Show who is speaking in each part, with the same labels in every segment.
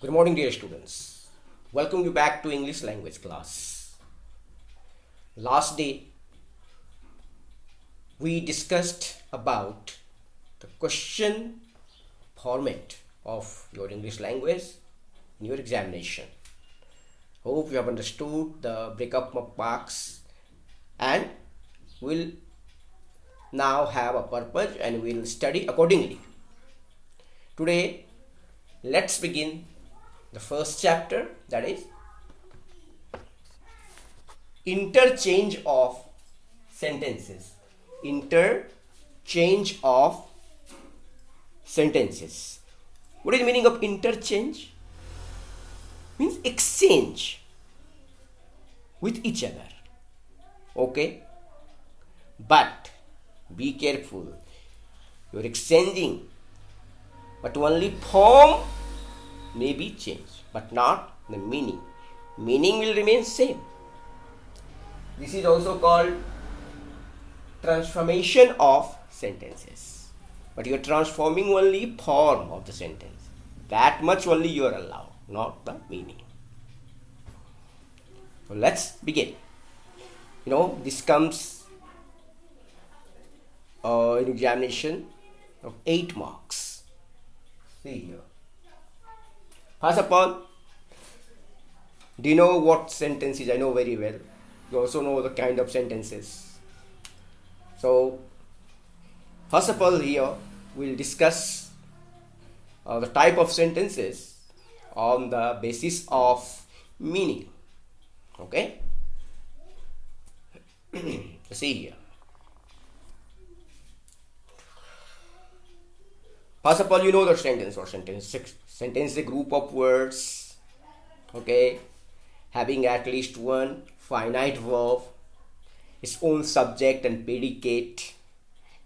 Speaker 1: Good morning, dear students. Welcome you back to English language class. Last day, we discussed about the question format of your English language in your examination. Hope you have understood the breakup of marks and will now have a purpose and will study accordingly. Today, let's begin the first chapter, that is interchange of sentences. Interchange of sentences. What is the meaning of interchange? Means exchange with each other. Okay? But be careful. You're exchanging, but only form may be changed, but not the meaning. Meaning will remain same. This is also called transformation of sentences. But you are transforming only form of the sentence. That much only you are allowed, not the meaning. So let's begin. This comes in examination of 8 marks. See here. First of all, do you know what sentences? I know very well. You also know the kind of sentences. So, first of all, here we'll discuss the type of sentences on the basis of meaning. Okay? See here. First of all, you know the sentence or sentence. Sentence is a group of words, okay, having at least one finite verb, its own subject and predicate,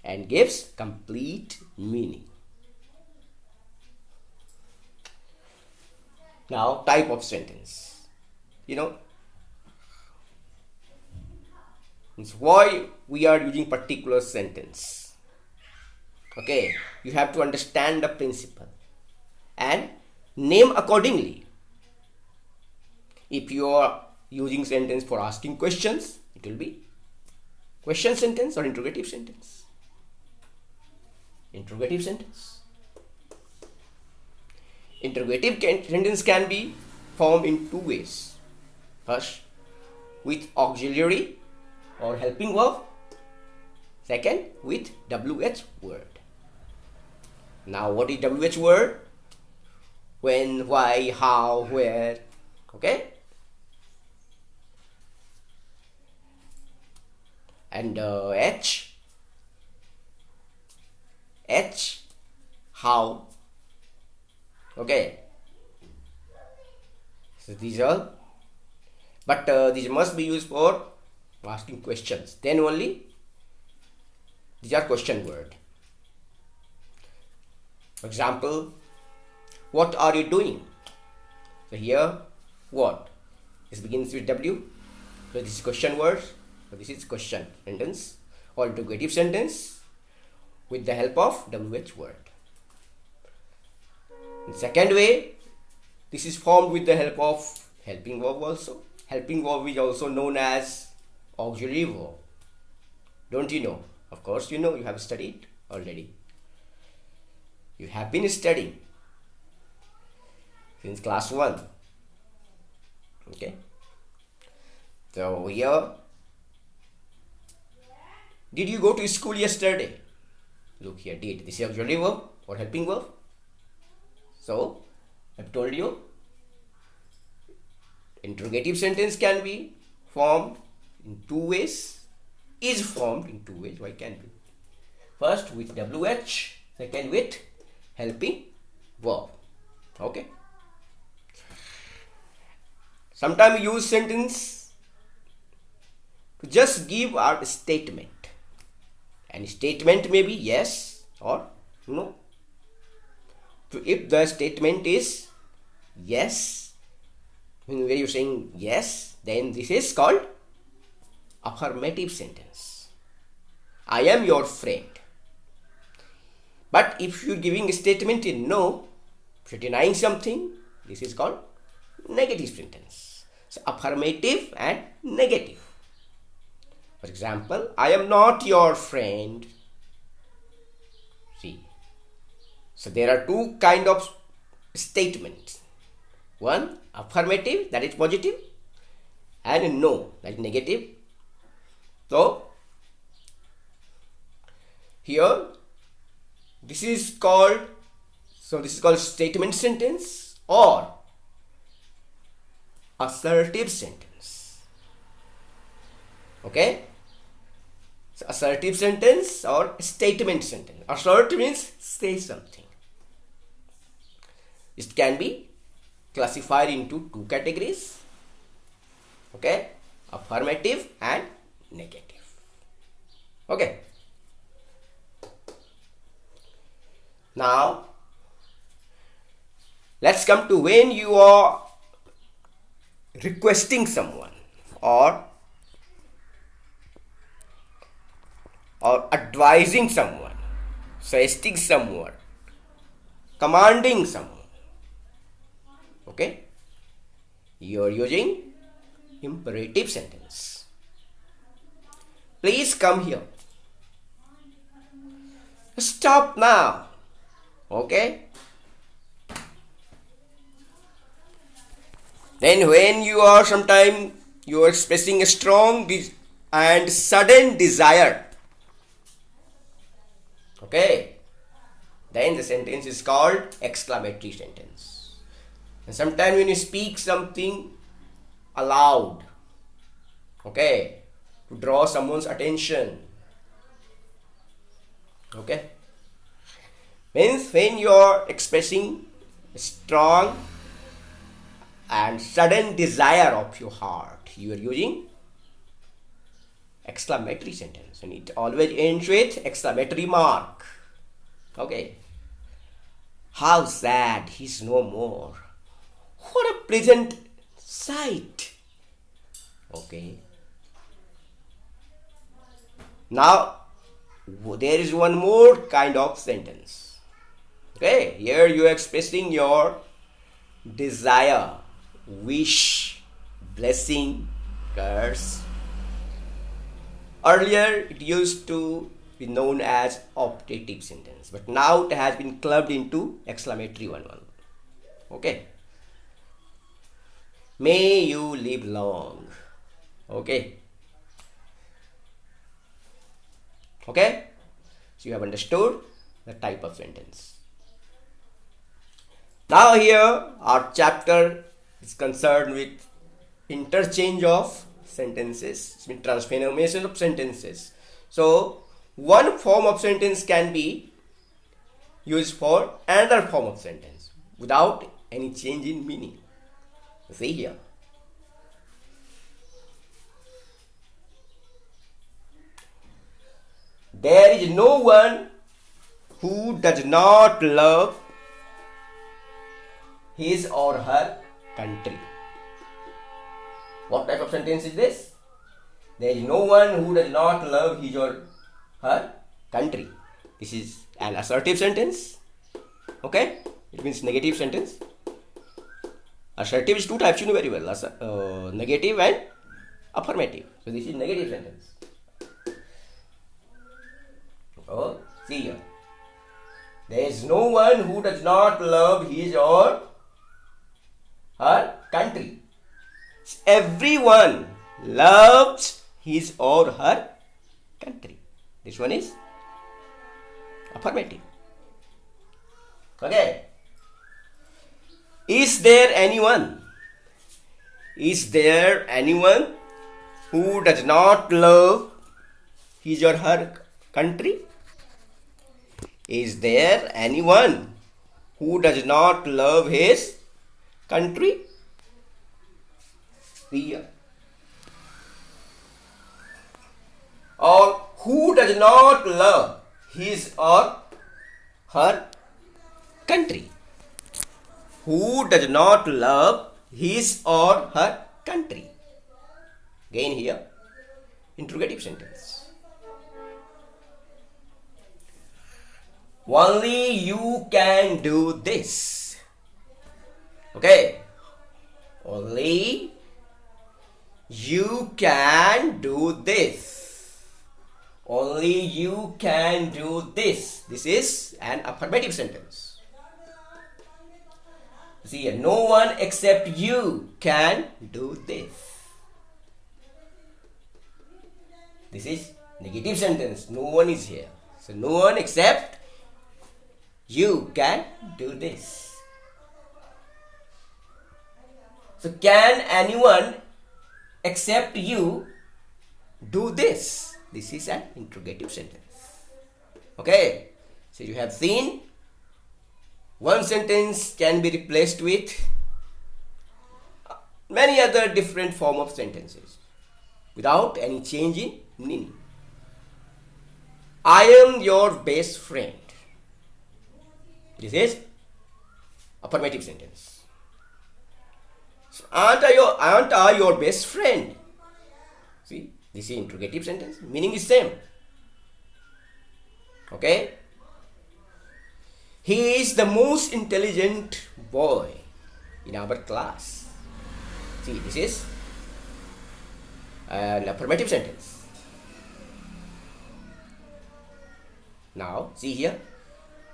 Speaker 1: and gives complete meaning. Now, type of sentence. It's why we are using particular sentence. Okay, you have to understand the principle and name accordingly. If you are using sentence for asking questions, it will be question sentence or interrogative sentence. Interrogative sentence. Interrogative sentence can be formed in 2 ways. First, with auxiliary or helping verb. Second, with WH word. Now, what is WH word? When, why, how, where. Okay? And H, how. Okay? So these are, but these must be used for asking questions. Then only these are question word. For example, what are you doing? So here, what? This begins with W. So this is question word. So this is question sentence or interrogative sentence with the help of WH word. In second way, this is formed with the help of helping verb also. Helping verb is also known as auxiliary verb. Don't you know? Of course you know, you have studied already. You have been studying since class 1. Okay. So here, did you go to school yesterday? Look here, did. This is auxiliary verb or helping verb. So, I've told you, interrogative sentence can be formed in 2 ways. Is formed in 2 ways. Why can't be? First with WH, second with helping verb. Okay. Sometimes we use sentence to just give our statement. And statement may be yes or no. So if the statement is yes, when you're saying yes, then this is called affirmative sentence. I am your friend. But if you're giving a statement in no, if you're denying something, This is called negative sentence. So affirmative and negative. For example, I am not your friend. See. So there are two kind of statements. One, affirmative, that is positive, and no, that is negative. So here this is called statement sentence or assertive sentence. Okay? So assertive sentence or statement sentence. Assertive means say something. It can be classified into two categories. Okay? Affirmative and negative. Okay? Now, let's come to when you are requesting someone or advising someone, suggesting someone, commanding someone. Okay? You are using imperative sentence. Please come here. Stop now. Okay? Then when you are expressing a strong and sudden desire. Okay? Then the sentence is called exclamatory sentence. And sometimes when you speak something aloud, okay, to draw someone's attention, okay, means when you are expressing strong and sudden desire of your heart, you are using exclamatory sentence, and it always ends with exclamatory mark. Okay. How sad, he's no more. What a pleasant sight. Okay. Now, there is one more kind of sentence. Okay. Here you are expressing your desire, wish, blessing, curse. Earlier, it used to be known as optative sentence, but now it has been clubbed into exclamatory one. Okay. May you live long. Okay. Okay. So you have understood the type of sentence. Now here our chapter is concerned with interchange of sentences. It means transformation of sentences. So one form of sentence can be used for another form of sentence without any change in meaning. See here. There is no one who does not love his or her country. What type of sentence is this? There is no one who does not love his or her country. This is an assertive sentence. Okay? It means negative sentence. Assertive is two types, you know very well. Negative and affirmative. So this is negative sentence. Oh, see here. There is no one who does not love his or her country. Everyone loves his or her country. This one is affirmative. Okay. Is there anyone who does not love his or her country? Is there anyone who does not love his country? Here. Or who does not love his or her country? Who does not love his or her country? Again here, interrogative sentence. Only you can do this. Okay. Only you can do this. Only you can do this. This is an affirmative sentence. See here, no one except you can do this. This is negative sentence. No one is here. So no one except you can do this. So can anyone except you do this? This is an interrogative sentence. Okay. So you have seen one sentence can be replaced with many other different form of sentences without any change in meaning. I am your best friend. This is affirmative sentence. So, aren't I your best friend? See, this is interrogative sentence. Meaning is same. Okay. He is the most intelligent boy in our class. See, this is an affirmative sentence. Now, see here.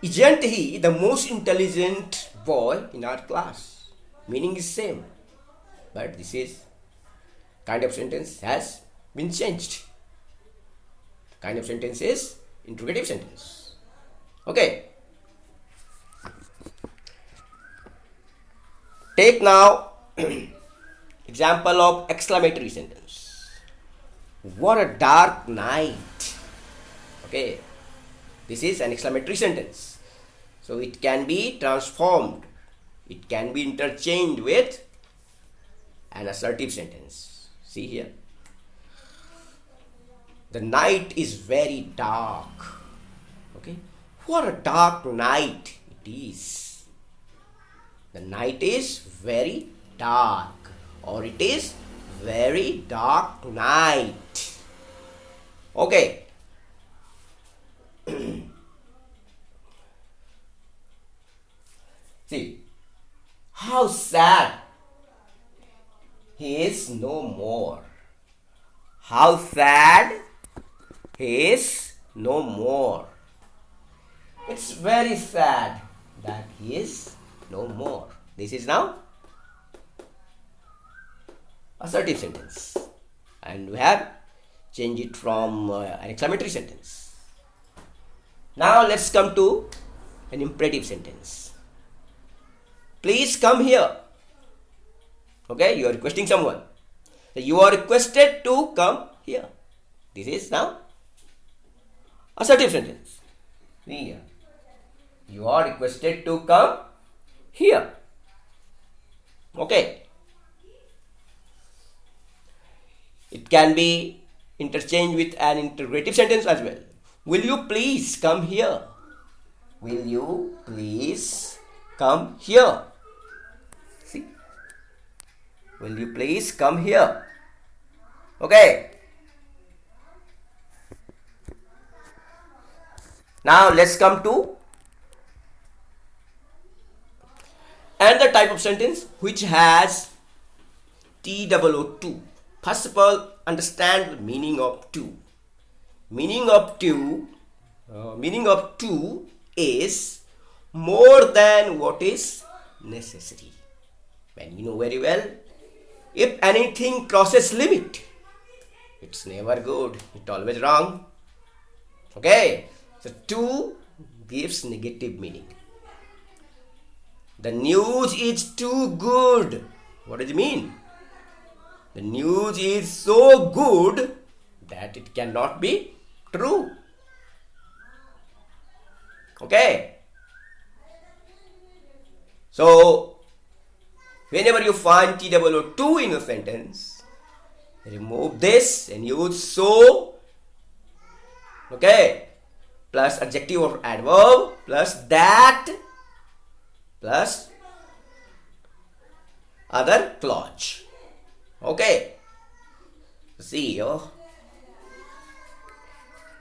Speaker 1: Isn't he the most intelligent boy in our class? Meaning is same. But this is kind of sentence has been changed. Kind of sentence is interrogative sentence. Okay. Take now example of exclamatory sentence. What a dark night. Okay. This is an exclamatory sentence. So it can be transformed. It can be interchanged with an assertive sentence. See here. The night is very dark. Okay. What a dark night it is. The night is very dark, or it is very dark night. Okay. See, how sad. He is no more. How sad he is no more. It's very sad that he is no more. This is now assertive sentence. And we have changed it from an exclamatory sentence. Now let's come to an imperative sentence. Please come here. Okay, you are requesting someone. So you are requested to come here. This is now assertive sentence. Here. You are requested to come here. Okay. It can be interchanged with an interrogative sentence as well. Will you please come here? Will you please come here? See? Will you please come here? Okay. Now let's come to another type of sentence which has TOO. First of all, understand the meaning of to. Meaning of to is more than what is necessary. When you know very well, if anything crosses limit, it's never good. It's always wrong. Okay. So to gives negative meaning. The news is too good. What does it mean? The news is so good that it cannot be true. Okay. So whenever you find TOO in a sentence, remove this and use so. Okay. Plus adjective or adverb plus that plus other clause. Okay. See here.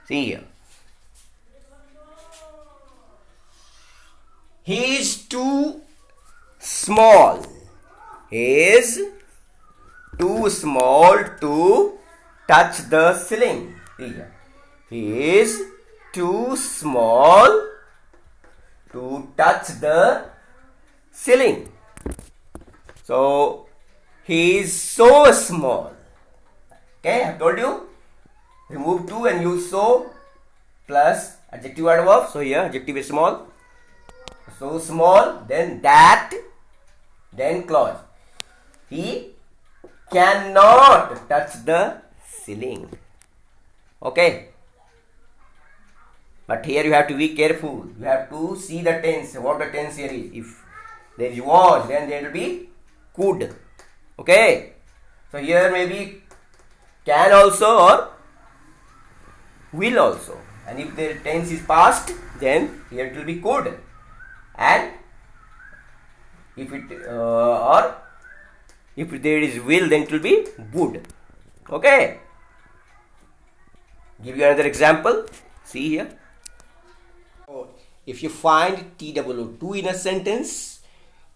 Speaker 1: See here. He is too small. is too small to touch the ceiling. Here. He is too small to touch the ceiling. So he is so small. Okay, I have told you. Remove to and use so plus adjective adverb. So here adjective is small. So small, then that, then clause. He cannot touch the ceiling. Okay. But here you have to be careful. You have to see the tense. What the tense here is. If there is was, then there will be could. Okay. So here maybe can also or will also. And if the tense is past, then here it will be could. And if it or if there is will, then it will be would. Okay. Give you another example. See here. If you find TWO2 in a sentence,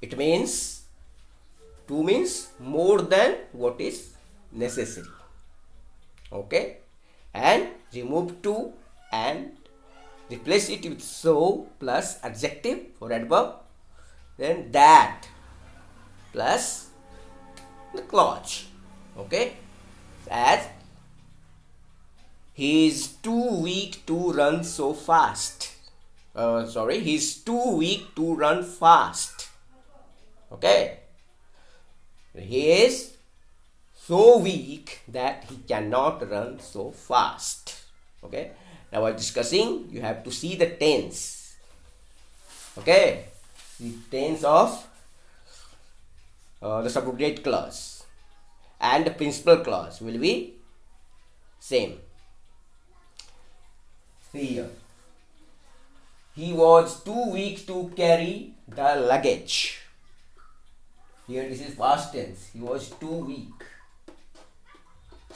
Speaker 1: it means 2 means more than what is necessary. Okay. And remove 2 and replace it with so plus adjective for adverb, then that plus the clause. Okay. As he is too weak to run so fast. He is too weak to run fast. Okay. He is so weak that he cannot run so fast. Okay. Now while discussing, you have to see the tense. Okay. The tense of the subordinate clause and the principal clause will be same. See here. He was too weak to carry the luggage. Here this is past tense. He was too weak.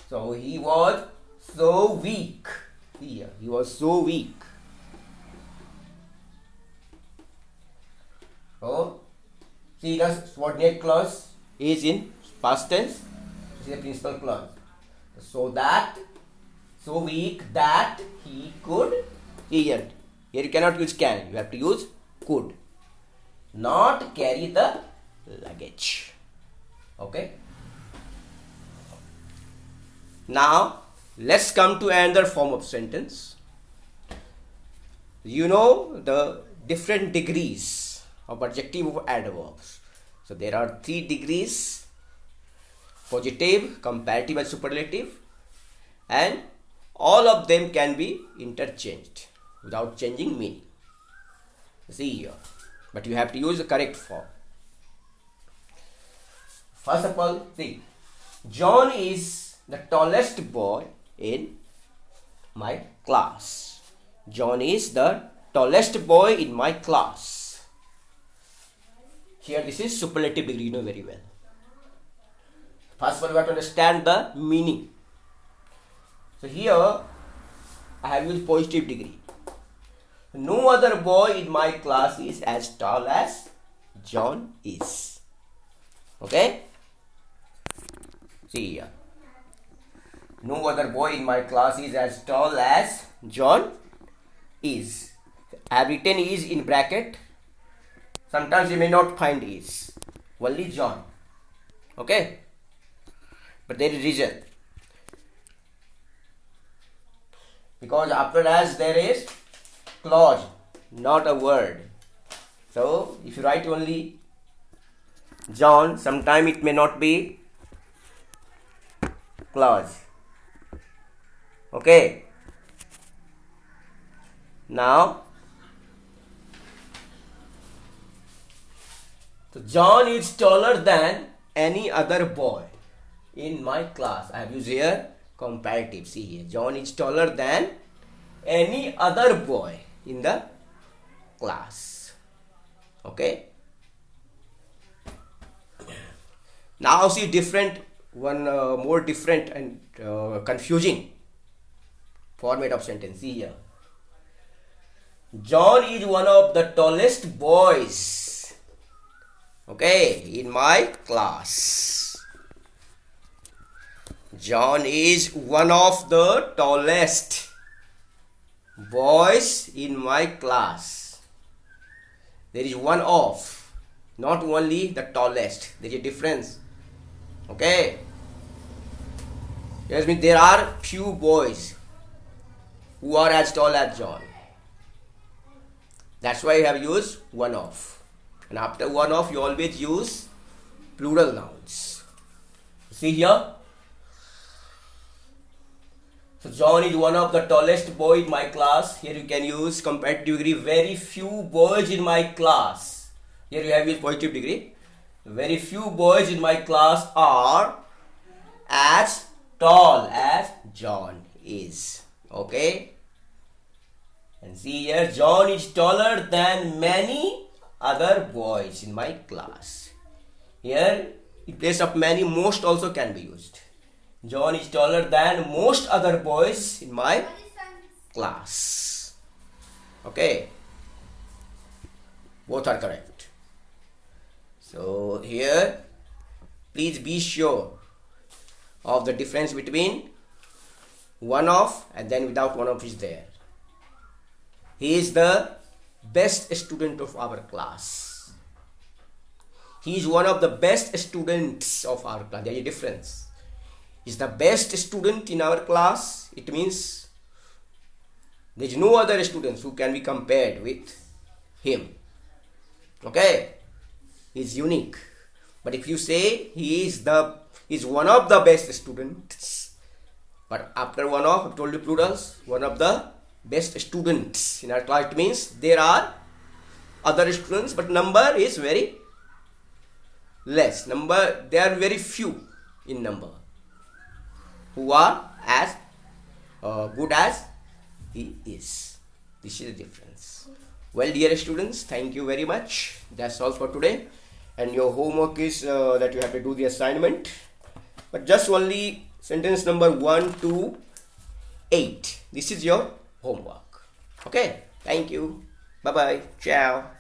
Speaker 1: So he was so weak. Here he was so weak. So see the subordinate clause is in past tense. This is the principal clause. So that, so weak that he could. Here you cannot use can. You have to use could not carry the luggage. Okay. Now let's come to another form of sentence. You know the different degrees of adjective of adverbs. So there are 3 degrees: positive, comparative and superlative, and all of them can be interchanged without changing meaning. See here. But you have to use the correct form. First of all, see, John is the tallest boy in my class. John is the tallest boy in my class. Here this is superlative degree, you know very well. First of all, we have to understand the meaning. So here I have used positive degree. No other boy in my class is as tall as John is. Okay? See here. No other boy in my class is as tall as John is. I have written is in bracket. Sometimes you may not find is. Only John. Okay? But there is reason. Because after as there is clause, not a word. So if you write only John, sometime it may not be clause. Okay. Now, so John is taller than any other boy in my class. I have used here comparative. See here, John is taller than any other boy in the class. Okay. Now see more different and confusing format of sentence. See here. John is one of the tallest boys. Okay, in my class. John is one of the tallest boys in my class. There is one of, not only the tallest. There is a difference. Okay. That means there are few boys who are as tall as John. That's why I have used one of. And after one of, you always use plural nouns. See here. So John is one of the tallest boy in my class. Here you can use comparative degree. Very few boys in my class. Here you have your positive degree. Very few boys in my class are as tall as John is. Okay. And see here, John is taller than many other boys in my class. Here, in place of many, most also can be used. John is taller than most other boys in my class. Okay. Both are correct. So here, please be sure of the difference between one of and then without one of is there. He is the best student of our class. He is one of the best students of our class. There is a difference. He is the best student in our class. It means there is no other students who can be compared with him. Okay? He is unique. But if you say he is one of the best students, but after one of, I told you plurals, one of the best students in our class, it means there are other students, but number is very less. They are very few in number who are as good as he is. This is the difference. Well, dear students, thank you very much. That's all for today. And your homework is that you have to do the assignment. But just only sentence number 1 to 8. This is your homework. Okay. Thank you. Bye-bye. Ciao.